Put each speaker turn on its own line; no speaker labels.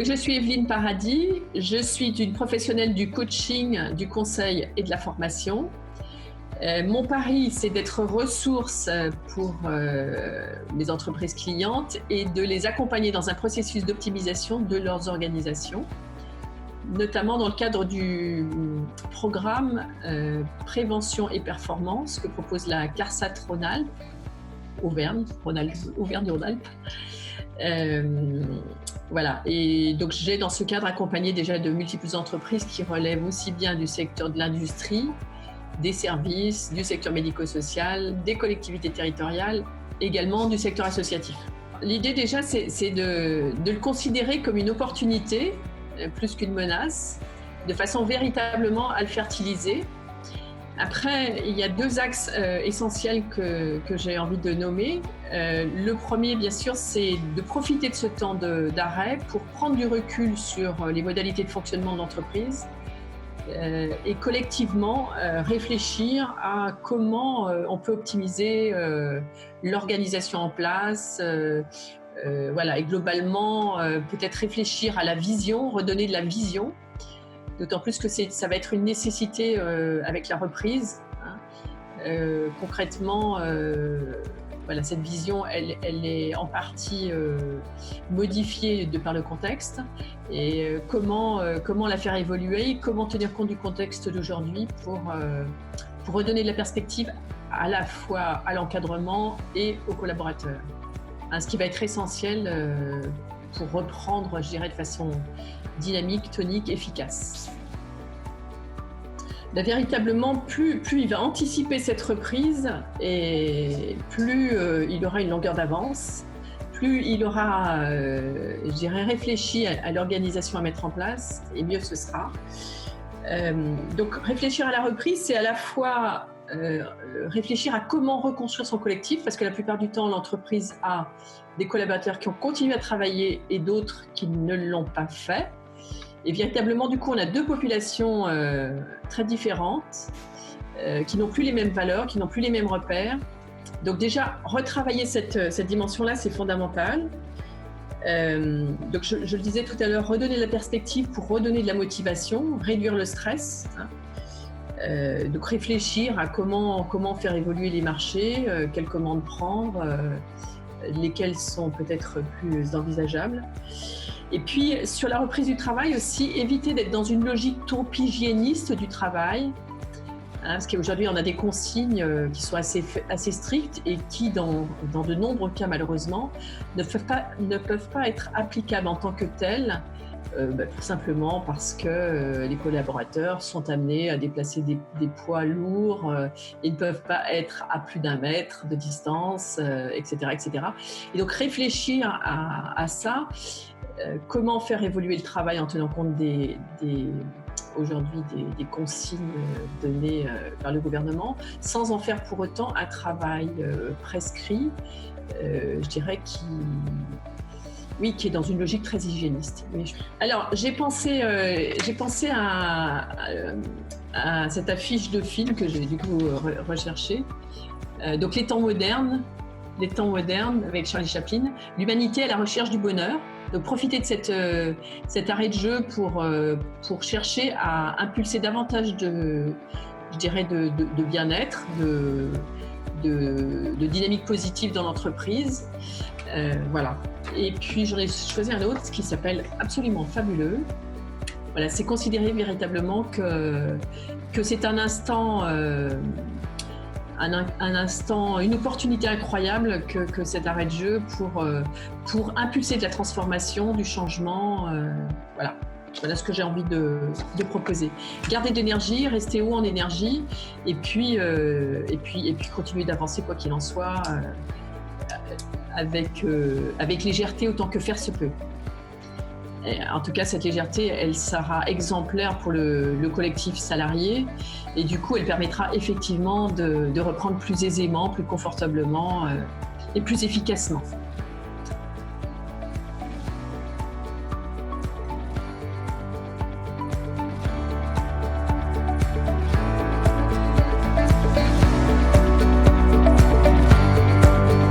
je suis Evelyne Paradis, je suis une professionnelle du coaching, du conseil et de la formation. Mon pari, c'est d'être ressource pour mes entreprises clientes et de les accompagner dans un processus d'optimisation de leurs organisations, notamment dans le cadre du programme Prévention et Performance que propose la CARSAT Rhône-Alpes, Auvergne-Rhône-Alpes. Voilà, et donc j'ai dans ce cadre accompagné déjà de multiples entreprises qui relèvent aussi bien du secteur de l'industrie, des services, du secteur médico-social, des collectivités territoriales, également du secteur associatif. L'idée déjà, c'est de le considérer comme une opportunité, plus qu'une menace, de façon véritablement à le fertiliser. Après, il y a deux axes essentiels que j'ai envie de nommer. Le premier, bien sûr, c'est de profiter de ce temps d'arrêt pour prendre du recul sur les modalités de fonctionnement de l'entreprise et collectivement réfléchir à comment on peut optimiser l'organisation en place, voilà, et globalement peut-être réfléchir à la vision, redonner de la vision. D'autant plus que ça va être une nécessité avec la reprise. Concrètement, voilà, cette vision, elle est en partie modifiée de par le contexte. Et comment la faire évoluer, comment tenir compte du contexte d'aujourd'hui pour redonner de la perspective à la fois à l'encadrement et aux collaborateurs. Ce qui va être essentiel pour reprendre, je dirais, de façon dynamique, tonique, efficace. Là, véritablement, plus il va anticiper cette reprise et plus il aura une longueur d'avance, plus il aura, je dirais, réfléchi à l'organisation à mettre en place, et mieux ce sera. Donc, réfléchir à la reprise, c'est à la fois réfléchir à comment reconstruire son collectif, parce que la plupart du temps, l'entreprise a des collaborateurs qui ont continué à travailler et d'autres qui ne l'ont pas fait. Et véritablement, du coup, on a deux populations très différentes, qui n'ont plus les mêmes valeurs, qui n'ont plus les mêmes repères. Donc déjà, retravailler cette dimension-là, c'est fondamental. Donc je le disais tout à l'heure, redonner de la perspective pour redonner de la motivation, réduire le stress. Donc réfléchir à comment faire évoluer les marchés, quelles commandes prendre, lesquelles sont peut-être plus envisageables. Et puis, sur la reprise du travail aussi, éviter d'être dans une logique trop hygiéniste du travail. Parce qu'aujourd'hui, on a des consignes qui sont assez strictes et qui, dans de nombreux cas, malheureusement, ne peuvent pas être applicables en tant que telles, tout simplement parce que les collaborateurs sont amenés à déplacer des poids lourds et ne peuvent pas être à plus d'1 mètre de distance, etc., etc. Et donc, réfléchir à ça, comment faire évoluer le travail en tenant compte aujourd'hui des consignes données par le gouvernement, sans en faire pour autant un travail prescrit, je dirais, qui est dans une logique très hygiéniste. Alors, j'ai pensé à cette affiche de film que j'ai du coup recherchée. Donc, les temps modernes avec Charlie Chaplin, l'humanité à la recherche du bonheur. Donc, profiter de cet arrêt de jeu pour chercher à impulser davantage de bien-être, de dynamique positive dans l'entreprise. Voilà. Et puis, j'en ai choisi un autre qui s'appelle Absolument fabuleux. Voilà, c'est considérer véritablement que c'est un instant, une opportunité incroyable que cet arrêt de jeu pour impulser de la transformation, du changement. Voilà ce que j'ai envie de proposer. Garder de l'énergie, rester haut en énergie, et puis continuer d'avancer quoi qu'il en soit, avec légèreté autant que faire se peut. Et en tout cas, cette légèreté, elle sera exemplaire pour le collectif salarié et du coup, elle permettra effectivement de reprendre plus aisément, plus confortablement et plus efficacement.